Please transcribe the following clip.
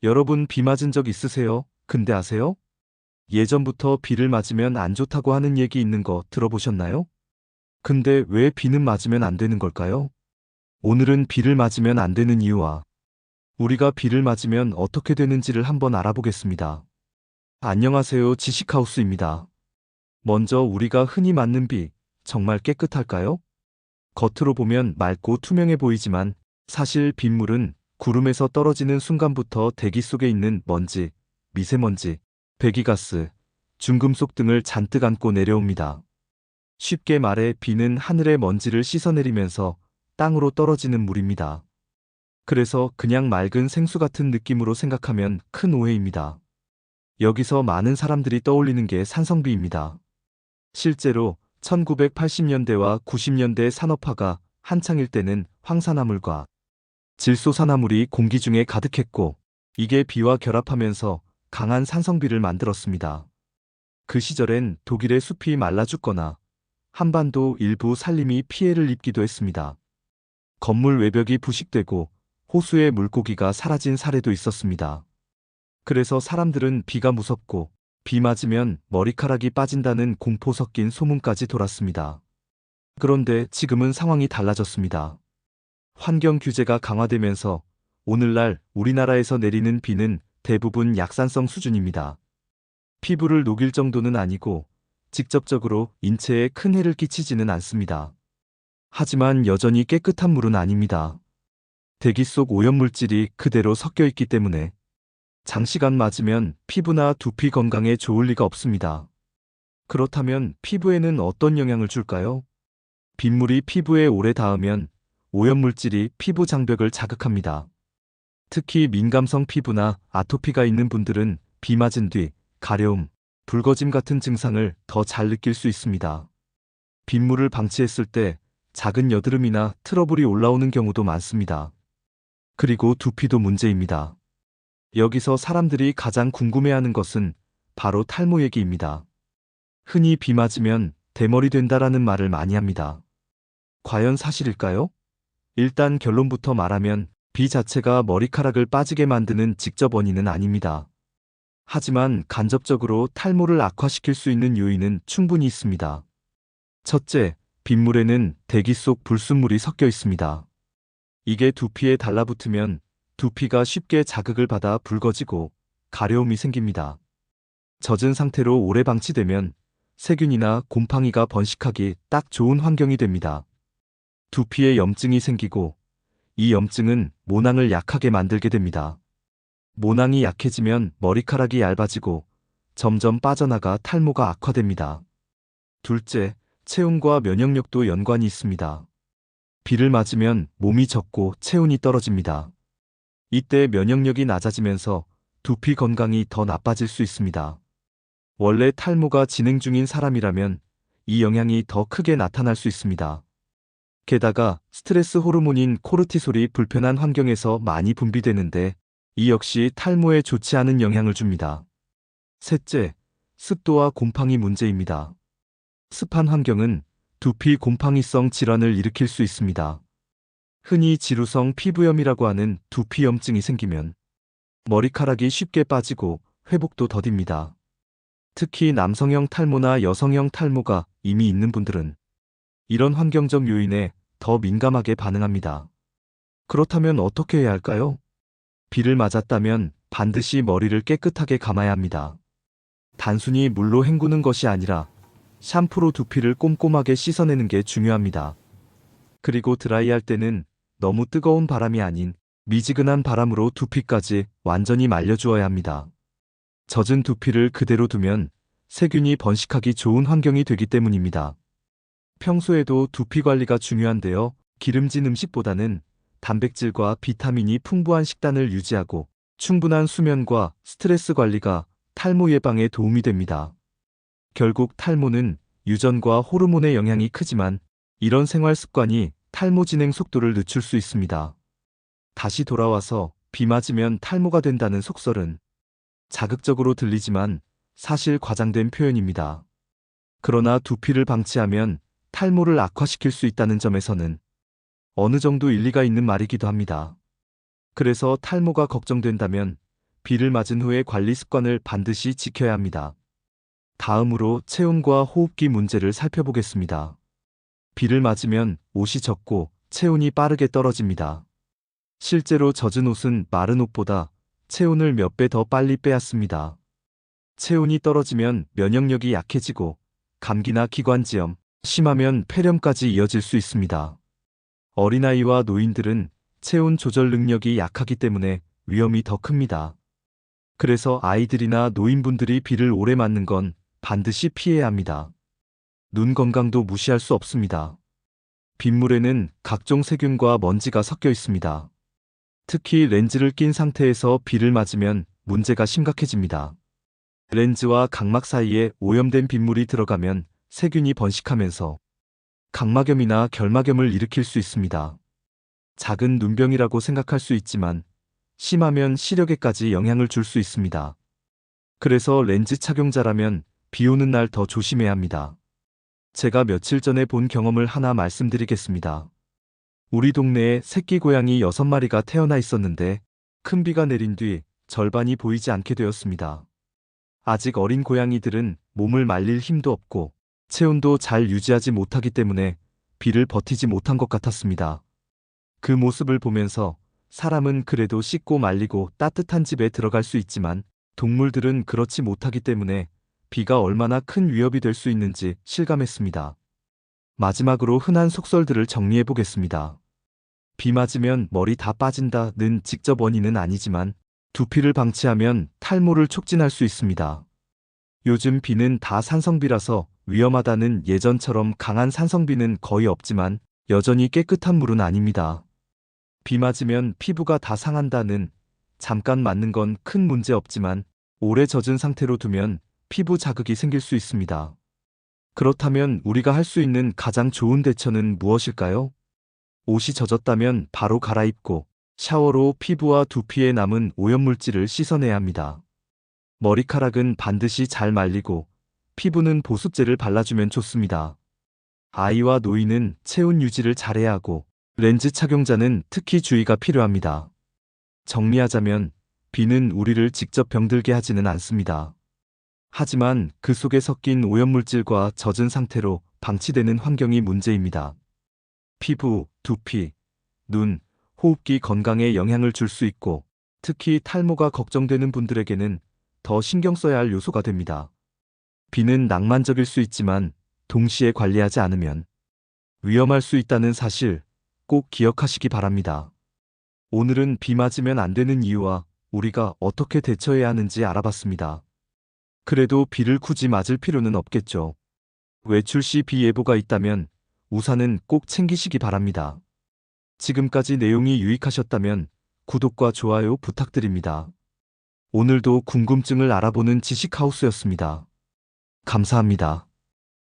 여러분 비 맞은 적 있으세요? 근데 아세요? 예전부터 비를 맞으면 안 좋다고 하는 얘기 있는 거 들어보셨나요? 근데 왜 비는 맞으면 안 되는 걸까요? 오늘은 비를 맞으면 안 되는 이유와 우리가 비를 맞으면 어떻게 되는지를 한번 알아보겠습니다. 안녕하세요, 지식하우스입니다. 먼저 우리가 흔히 맞는 비, 정말 깨끗할까요? 겉으로 보면 맑고 투명해 보이지만 사실 빗물은 구름에서 떨어지는 순간부터 대기 속에 있는 먼지, 미세먼지, 배기가스, 중금속 등을 잔뜩 안고 내려옵니다. 쉽게 말해 비는 하늘의 먼지를 씻어내리면서 땅으로 떨어지는 물입니다. 그래서 그냥 맑은 생수 같은 느낌으로 생각하면 큰 오해입니다. 여기서 많은 사람들이 떠올리는 게 산성비입니다. 실제로 1980년대와 90년대 산업화가 한창일 때는 황산화물과 질소산화물이 공기 중에 가득했고, 이게 비와 결합하면서 강한 산성비를 만들었습니다. 그 시절엔 독일의 숲이 말라 죽거나 한반도 일부 산림이 피해를 입기도 했습니다. 건물 외벽이 부식되고 호수의 물고기가 사라진 사례도 있었습니다. 그래서 사람들은 비가 무섭고 비 맞으면 머리카락이 빠진다는 공포 섞인 소문까지 돌았습니다. 그런데 지금은 상황이 달라졌습니다. 환경 규제가 강화되면서 오늘날 우리나라에서 내리는 비는 대부분 약산성 수준입니다. 피부를 녹일 정도는 아니고 직접적으로 인체에 큰 해를 끼치지는 않습니다. 하지만 여전히 깨끗한 물은 아닙니다. 대기 속 오염물질이 그대로 섞여 있기 때문에 장시간 맞으면 피부나 두피 건강에 좋을 리가 없습니다. 그렇다면 피부에는 어떤 영향을 줄까요? 빗물이 피부에 오래 닿으면 오염물질이 피부 장벽을 자극합니다. 특히 민감성 피부나 아토피가 있는 분들은 비 맞은 뒤 가려움, 붉어짐 같은 증상을 더 잘 느낄 수 있습니다. 빗물을 방치했을 때 작은 여드름이나 트러블이 올라오는 경우도 많습니다. 그리고 두피도 문제입니다. 여기서 사람들이 가장 궁금해하는 것은 바로 탈모 얘기입니다. 흔히 비 맞으면 대머리 된다라는 말을 많이 합니다. 과연 사실일까요? 일단 결론부터 말하면 비 자체가 머리카락을 빠지게 만드는 직접 원인은 아닙니다. 하지만 간접적으로 탈모를 악화시킬 수 있는 요인은 충분히 있습니다. 첫째, 빗물에는 대기 속 불순물이 섞여 있습니다. 이게 두피에 달라붙으면 두피가 쉽게 자극을 받아 붉어지고 가려움이 생깁니다. 젖은 상태로 오래 방치되면 세균이나 곰팡이가 번식하기 딱 좋은 환경이 됩니다. 두피에 염증이 생기고 이 염증은 모낭을 약하게 만들게 됩니다. 모낭이 약해지면 머리카락이 얇아지고 점점 빠져나가 탈모가 악화됩니다. 둘째, 체온과 면역력도 연관이 있습니다. 비를 맞으면 몸이 젖고 체온이 떨어집니다. 이때 면역력이 낮아지면서 두피 건강이 더 나빠질 수 있습니다. 원래 탈모가 진행 중인 사람이라면 이 영향이 더 크게 나타날 수 있습니다. 게다가 스트레스 호르몬인 코르티솔이 불편한 환경에서 많이 분비되는데 이 역시 탈모에 좋지 않은 영향을 줍니다. 셋째, 습도와 곰팡이 문제입니다. 습한 환경은 두피 곰팡이성 질환을 일으킬 수 있습니다. 흔히 지루성 피부염이라고 하는 두피염증이 생기면 머리카락이 쉽게 빠지고 회복도 더딥니다. 특히 남성형 탈모나 여성형 탈모가 이미 있는 분들은 이런 환경적 요인에 더 민감하게 반응합니다. 그렇다면 어떻게 해야 할까요? 비를 맞았다면 반드시 머리를 깨끗하게 감아야 합니다. 단순히 물로 헹구는 것이 아니라 샴푸로 두피를 꼼꼼하게 씻어내는 게 중요합니다. 그리고 드라이할 때는 너무 뜨거운 바람이 아닌 미지근한 바람으로 두피까지 완전히 말려주어야 합니다. 젖은 두피를 그대로 두면 세균이 번식하기 좋은 환경이 되기 때문입니다. 평소에도 두피 관리가 중요한데요. 기름진 음식보다는 단백질과 비타민이 풍부한 식단을 유지하고 충분한 수면과 스트레스 관리가 탈모 예방에 도움이 됩니다. 결국 탈모는 유전과 호르몬의 영향이 크지만 이런 생활 습관이 탈모 진행 속도를 늦출 수 있습니다. 다시 돌아와서 비 맞으면 탈모가 된다는 속설은 자극적으로 들리지만 사실 과장된 표현입니다. 그러나 두피를 방치하면 탈모를 악화시킬 수 있다는 점에서는 어느 정도 일리가 있는 말이기도 합니다. 그래서 탈모가 걱정된다면 비를 맞은 후의 관리 습관을 반드시 지켜야 합니다. 다음으로 체온과 호흡기 문제를 살펴보겠습니다. 비를 맞으면 옷이 젖고 체온이 빠르게 떨어집니다. 실제로 젖은 옷은 마른 옷보다 체온을 몇 배 더 빨리 빼앗습니다. 체온이 떨어지면 면역력이 약해지고 감기나 기관지염, 심하면 폐렴까지 이어질 수 있습니다. 어린아이와 노인들은 체온 조절 능력이 약하기 때문에 위험이 더 큽니다. 그래서 아이들이나 노인분들이 비를 오래 맞는 건 반드시 피해야 합니다. 눈 건강도 무시할 수 없습니다. 빗물에는 각종 세균과 먼지가 섞여 있습니다. 특히 렌즈를 낀 상태에서 비를 맞으면 문제가 심각해집니다. 렌즈와 각막 사이에 오염된 빗물이 들어가면 세균이 번식하면서 각막염이나 결막염을 일으킬 수 있습니다. 작은 눈병이라고 생각할 수 있지만 심하면 시력에까지 영향을 줄 수 있습니다. 그래서 렌즈 착용자라면 비 오는 날 더 조심해야 합니다. 제가 며칠 전에 본 경험을 하나 말씀드리겠습니다. 우리 동네에 새끼 고양이 6마리가 태어나 있었는데 큰 비가 내린 뒤 절반이 보이지 않게 되었습니다. 아직 어린 고양이들은 몸을 말릴 힘도 없고 체온도 잘 유지하지 못하기 때문에 비를 버티지 못한 것 같았습니다. 그 모습을 보면서 사람은 그래도 씻고 말리고 따뜻한 집에 들어갈 수 있지만 동물들은 그렇지 못하기 때문에 비가 얼마나 큰 위협이 될 수 있는지 실감했습니다. 마지막으로 흔한 속설들을 정리해 보겠습니다. 비 맞으면 머리 다 빠진다는 직접 원인은 아니지만 두피를 방치하면 탈모를 촉진할 수 있습니다. 요즘 비는 다 산성비라서 위험하다는 예전처럼 강한 산성비는 거의 없지만 여전히 깨끗한 물은 아닙니다. 비 맞으면 피부가 다 상한다는 잠깐 맞는 건 큰 문제 없지만 오래 젖은 상태로 두면 피부 자극이 생길 수 있습니다. 그렇다면 우리가 할 수 있는 가장 좋은 대처는 무엇일까요? 옷이 젖었다면 바로 갈아입고 샤워로 피부와 두피에 남은 오염물질을 씻어내야 합니다. 머리카락은 반드시 잘 말리고 피부는 보습제를 발라주면 좋습니다. 아이와 노인은 체온 유지를 잘해야 하고 렌즈 착용자는 특히 주의가 필요합니다. 정리하자면 비는 우리를 직접 병들게 하지는 않습니다. 하지만 그 속에 섞인 오염물질과 젖은 상태로 방치되는 환경이 문제입니다. 피부, 두피, 눈, 호흡기 건강에 영향을 줄 수 있고 특히 탈모가 걱정되는 분들에게는 더 신경 써야 할 요소가 됩니다. 비는 낭만적일 수 있지만 동시에 관리하지 않으면 위험할 수 있다는 사실 꼭 기억하시기 바랍니다. 오늘은 비 맞으면 안 되는 이유와 우리가 어떻게 대처해야 하는지 알아봤습니다. 그래도 비를 굳이 맞을 필요는 없겠죠. 외출 시 비 예보가 있다면 우산은 꼭 챙기시기 바랍니다. 지금까지 내용이 유익하셨다면 구독과 좋아요 부탁드립니다. 오늘도 궁금증을 알아보는 지식하우스였습니다. 감사합니다.